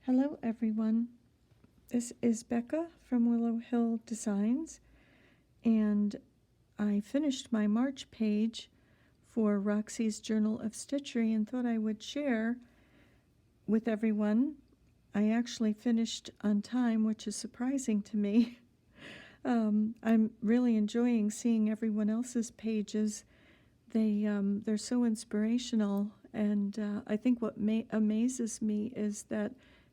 Hello everyone, this is Becca from Willow Hill Designs, and I finished my March page for Roxy's Journal of Stitchery and thought I would share with everyone. I actually finished on time, which is surprising to me. I'm really enjoying seeing everyone else's pages. They're so inspirational, and I think what amazes me is that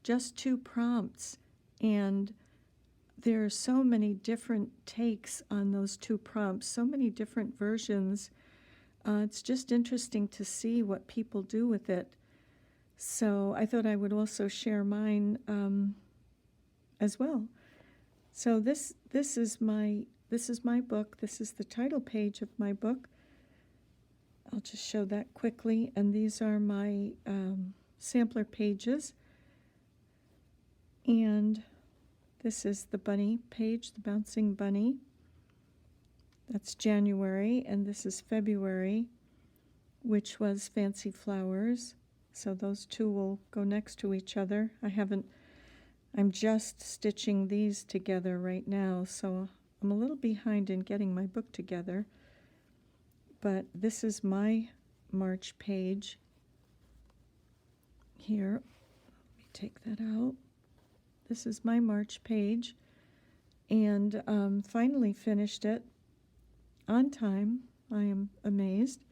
just 2 prompts, and there are so many different takes on those 2 prompts, so many different versions. It's just interesting to see what people do with it. So I thought I would also share mine as well. So this is my book. This is the title page of my book. I'll just show that quickly, and these are my sampler pages. And this is the bunny page, the bouncing bunny. That's January, and this is February, which was Fancy Flowers. So those two will go next to each other. I'm just stitching these together right now, so I'm a little behind in getting my book together. But this is my March page here. Let me take that out. This is my March page, and finally finished it on time. I am amazed.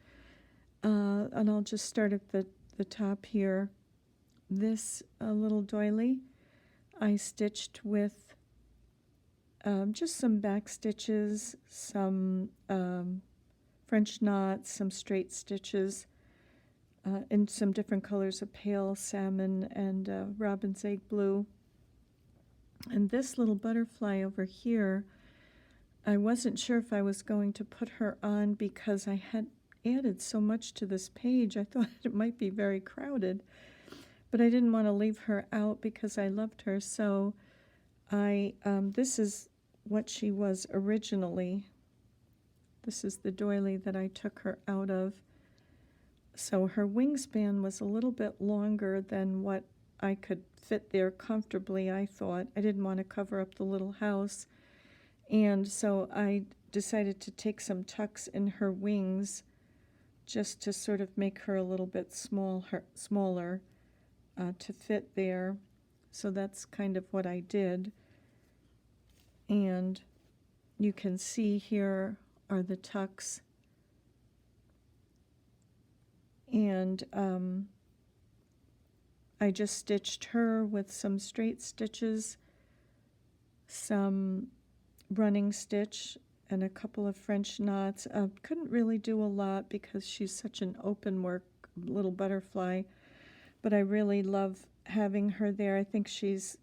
And I'll just start at the top here. This little doily I stitched with just some back stitches, some French knots, some straight stitches, in some different colors of pale salmon and robin's egg blue. And this little butterfly over here, I wasn't sure if I was going to put her on because I had added so much to this page. I thought it might be very crowded, but I didn't want to leave her out because I loved her. So this is what she was originally. This is the doily that I took her out of. So her wingspan was a little bit longer than what I could fit there comfortably, I thought. I didn't want to cover up the little house. And so I decided to take some tucks in her wings just to sort of make her a little bit smaller to fit there. So that's kind of what I did. And you can see here are the tucks. And I just stitched her with some straight stitches, some running stitch, and a couple of French knots. Couldn't really do a lot because she's such an open work little butterfly, but I really love having her there. I think she's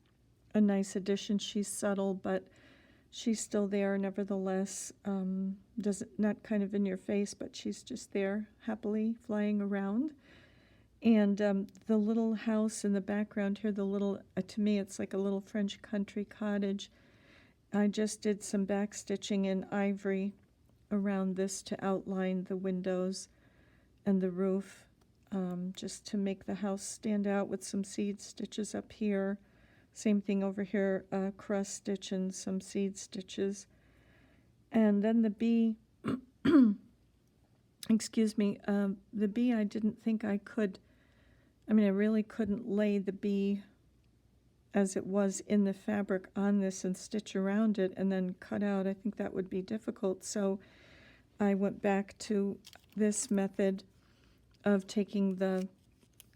a nice addition. She's subtle, but she's still there nevertheless. Not kind of in your face, but she's just there happily flying around. And the little house in the background here, to me it's like a little French country cottage. I just did some back stitching in ivory around this to outline the windows and the roof, just to make the house stand out with some seed stitches up here. Same thing over here, cross stitch and some seed stitches. And then the bee, excuse me, the bee I didn't think I could, I really couldn't lay the bee as it was in the fabric on this and stitch around it and then cut out. I think that would be difficult. So I went back to this method of taking the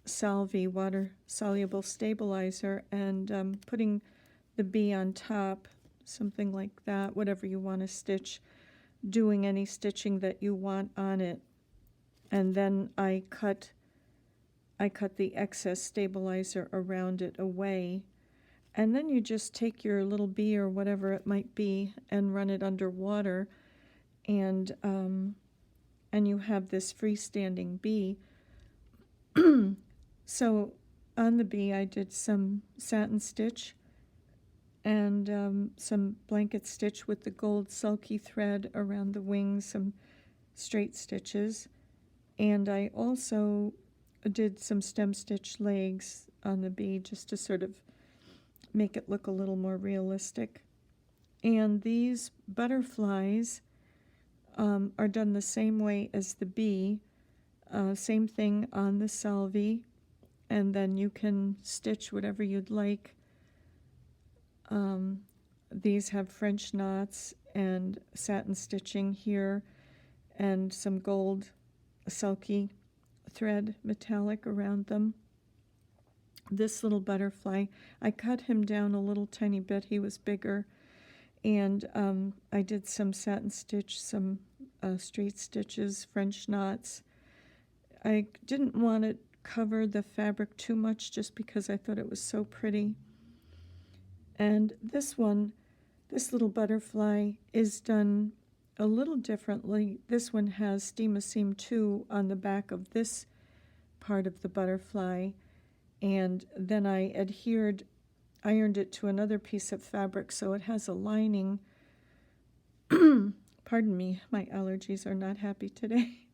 Salvi water-soluble stabilizer and putting the bee on top, something like that, whatever you want to stitch, doing any stitching that you want on it. And then I cut the excess stabilizer around it away. And then you just take your little bee or whatever it might be and run it underwater, and you have this freestanding bee. So on the bee I did some satin stitch and some blanket stitch with the gold sulky thread around the wings, some straight stitches, and I also did some stem stitch legs on the bee just to sort of make it look a little more realistic. And these butterflies are done the same way as the bee, same thing on the salvie, and then you can stitch whatever you'd like. These have French knots and satin stitching here and some gold sulky thread metallic around them. This little butterfly, I cut him down a little tiny bit. He was bigger. And I did some satin stitch, some straight stitches, French knots. I didn't want to cover the fabric too much just because I thought it was so pretty. And this one, this little butterfly is done a little differently. This one has Steam-A-Seam 2 on the back of this part of the butterfly, and then I ironed it to another piece of fabric so it has a lining. Pardon me, my allergies are not happy today.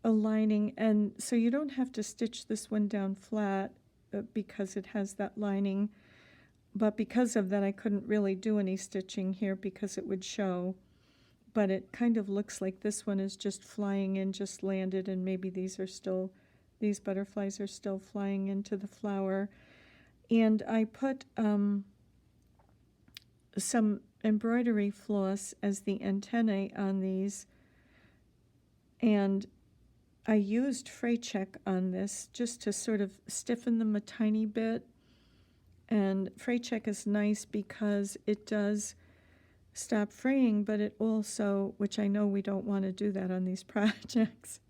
A lining, and so you don't have to stitch this one down flat because it has that lining. But because of that, I couldn't really do any stitching here because it would show. But it kind of looks like this one is just flying in, just landed, and maybe these butterflies are still flying into the flower. And I put some embroidery floss as the antennae on these, and I used fray check on this just to sort of stiffen them a tiny bit. And fray check is nice because it does stop fraying, but it also, which I know we don't want to do that on these projects,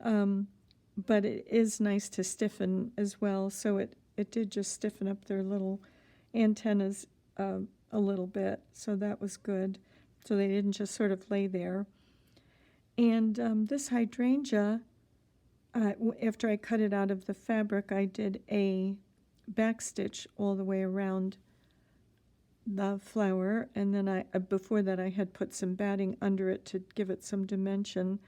but it is nice to stiffen as well. So it did just stiffen up their little antennas a little bit, so that was good. So they didn't just sort of lay there. And this hydrangea, after I cut it out of the fabric, I did a back stitch all the way around the flower, and then before that I had put some batting under it to give it some dimension,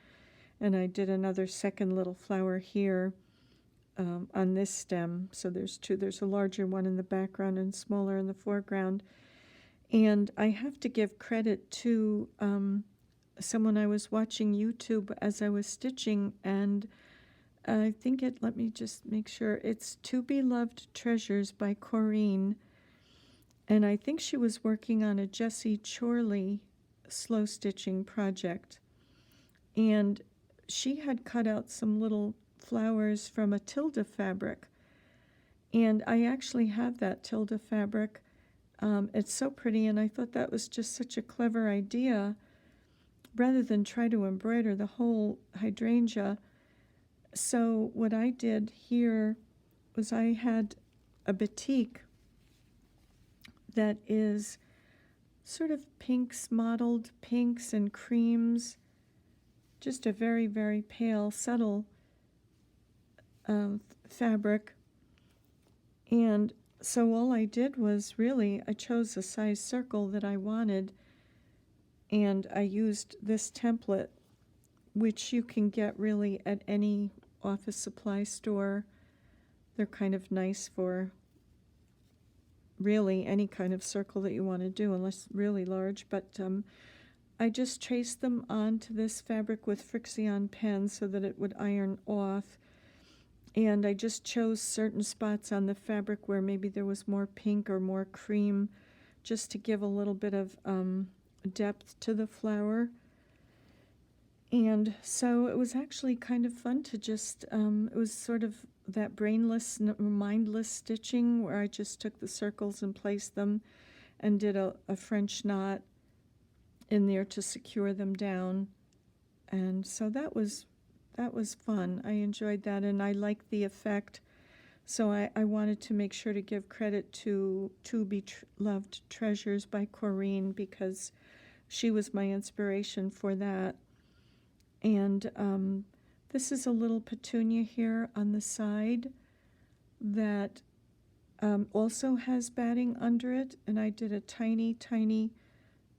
and I did another second little flower here on this stem. So there's two. There's a larger one in the background and smaller in the foreground. And I have to give credit to someone I was watching YouTube as I was stitching, and I think let me just make sure, it's To Be Loved Treasures by Corinne, and I think she was working on a Jessie Chorley slow stitching project, and she had cut out some little flowers from a Tilda fabric, and I actually have that Tilda fabric. It's so pretty, and I thought that was just such a clever idea. Rather than try to embroider the whole hydrangea, so what I did here was I had a batik that is sort of pinks, mottled pinks and creams, just a very, very pale, subtle fabric. And so all I did was really, I chose a size circle that I wanted, and I used this template, which you can get really at any office supply store. They're kind of nice for really any kind of circle that you want to do, unless really large. But I just traced them onto this fabric with Frixion pen so that it would iron off. And I just chose certain spots on the fabric where maybe there was more pink or more cream, just to give a little bit of depth to the flower. And so it was actually kind of fun to just, it was sort of that brainless, mindless stitching where I just took the circles and placed them and did a French knot in there to secure them down. And so that was fun. I enjoyed that, and I liked the effect. So I wanted to make sure to give credit to Be Loved Treasures by Corinne, because she was my inspiration for that. And this is a little petunia here on the side that also has batting under it, and I did a tiny, tiny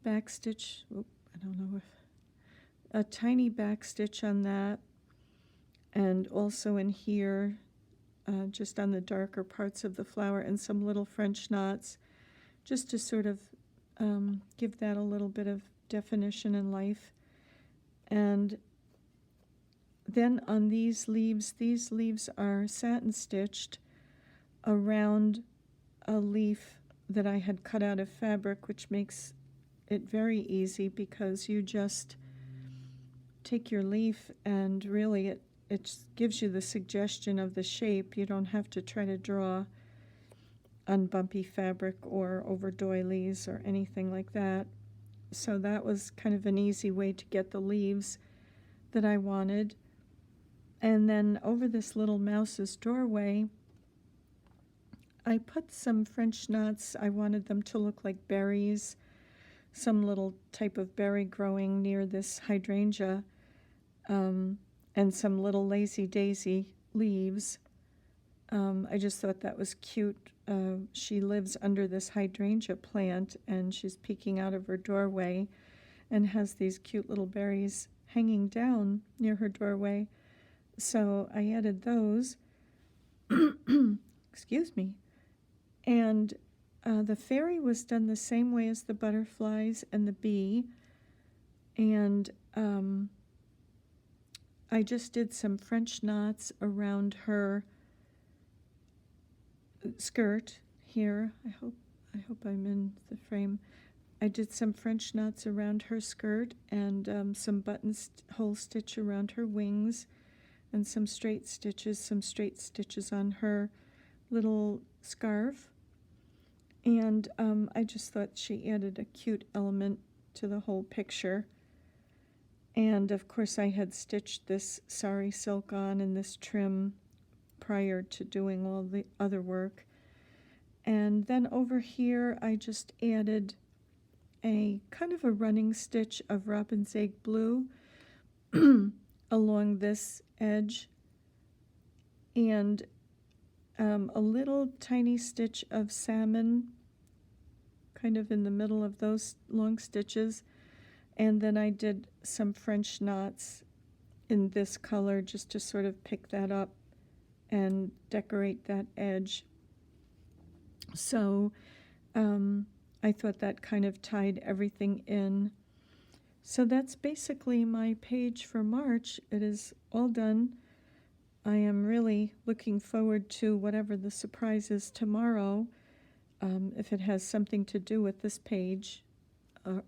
back stitch. I don't know if a tiny back stitch on that, and also in here just on the darker parts of the flower, and some little French knots, just to sort of give that a little bit of definition and life. And then on these leaves are satin stitched around a leaf that I had cut out of fabric, which makes it very easy because you just take your leaf and really it gives you the suggestion of the shape. You don't have to try to draw on bumpy fabric or over doilies or anything like that. So that was kind of an easy way to get the leaves that I wanted. And then over this little mouse's doorway, I put some French knots. I wanted them to look like berries, some little type of berry growing near this hydrangea, and some little lazy daisy leaves. I just thought that was cute. She lives under this hydrangea plant, and she's peeking out of her doorway and has these cute little berries hanging down near her doorway. So I added those. Excuse me. And the fairy was done the same way as the butterflies and the bee. And I just did some French knots around her skirt here. I hope I'm in the frame. I did some French knots around her skirt and some buttonhole stitch around her wings, and some straight stitches on her little scarf. And I just thought she added a cute element to the whole picture. And of course I had stitched this sari silk on in this trim prior to doing all the other work. And then over here I just added a kind of a running stitch of robin's egg blue along this edge, and a little tiny stitch of salmon kind of in the middle of those long stitches. And then I did some French knots in this color just to sort of pick that up and decorate that edge. So I thought that kind of tied everything in. So that's basically my page for March. It is all done. I am really looking forward to whatever the surprise is tomorrow, if it has something to do with this page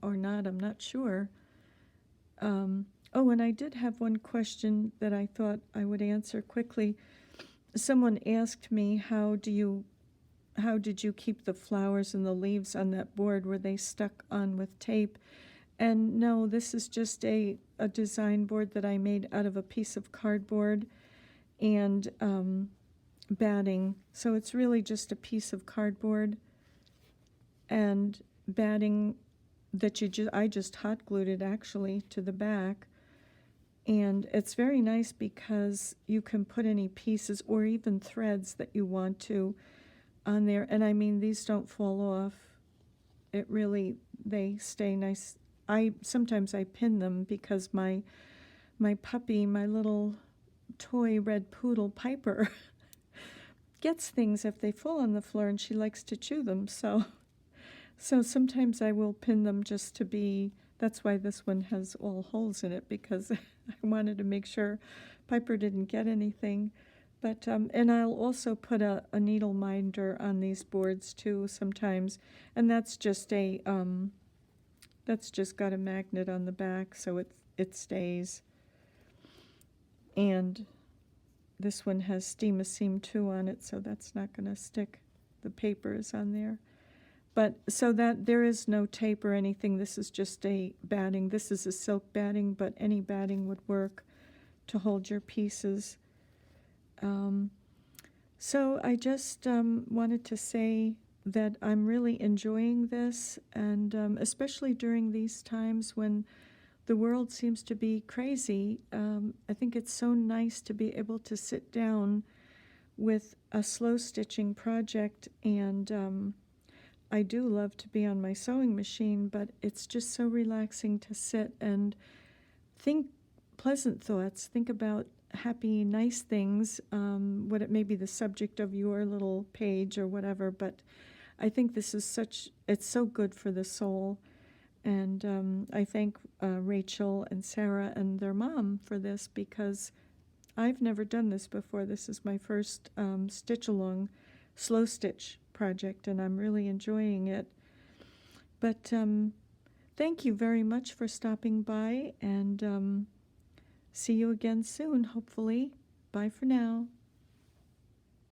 or not, I'm not sure. Oh, and I did have one question that I thought I would answer quickly. Someone asked me, how did you keep the flowers and the leaves on that board? Were they stuck on with tape? And no, this is just a design board that I made out of a piece of cardboard and batting. So it's really just a piece of cardboard and batting that I just hot glued it actually to the back. And it's very nice because you can put any pieces or even threads that you want to on there. And I mean, these don't fall off. It really, they stay nice. Sometimes I pin them because my puppy, my little toy red poodle Piper, gets things if they fall on the floor, and she likes to chew them. So sometimes I will pin them just to be. That's why this one has all holes in it, because I wanted to make sure Piper didn't get anything. But and I'll also put a needle minder on these boards too sometimes, and that's just got a magnet on the back, so it stays. And this one has Steam-A-Seam 2 on it, so that's not going to stick. The paper is on there. But so that there is no tape or anything. This is just a batting. This is a silk batting, but any batting would work to hold your pieces. So I just wanted to say that I'm really enjoying this, and especially during these times when the world seems to be crazy. I think it's so nice to be able to sit down with a slow stitching project, and I do love to be on my sewing machine, but it's just so relaxing to sit and think pleasant thoughts, think about happy, nice things, what it may be the subject of your little page or whatever, but I think this is it's so good for the soul. And I thank Rachel and Sarah and their mom for this, because I've never done this before. This is my first stitch-along slow stitch project, and I'm really enjoying it. But thank you very much for stopping by, and see you again soon, hopefully. Bye for now.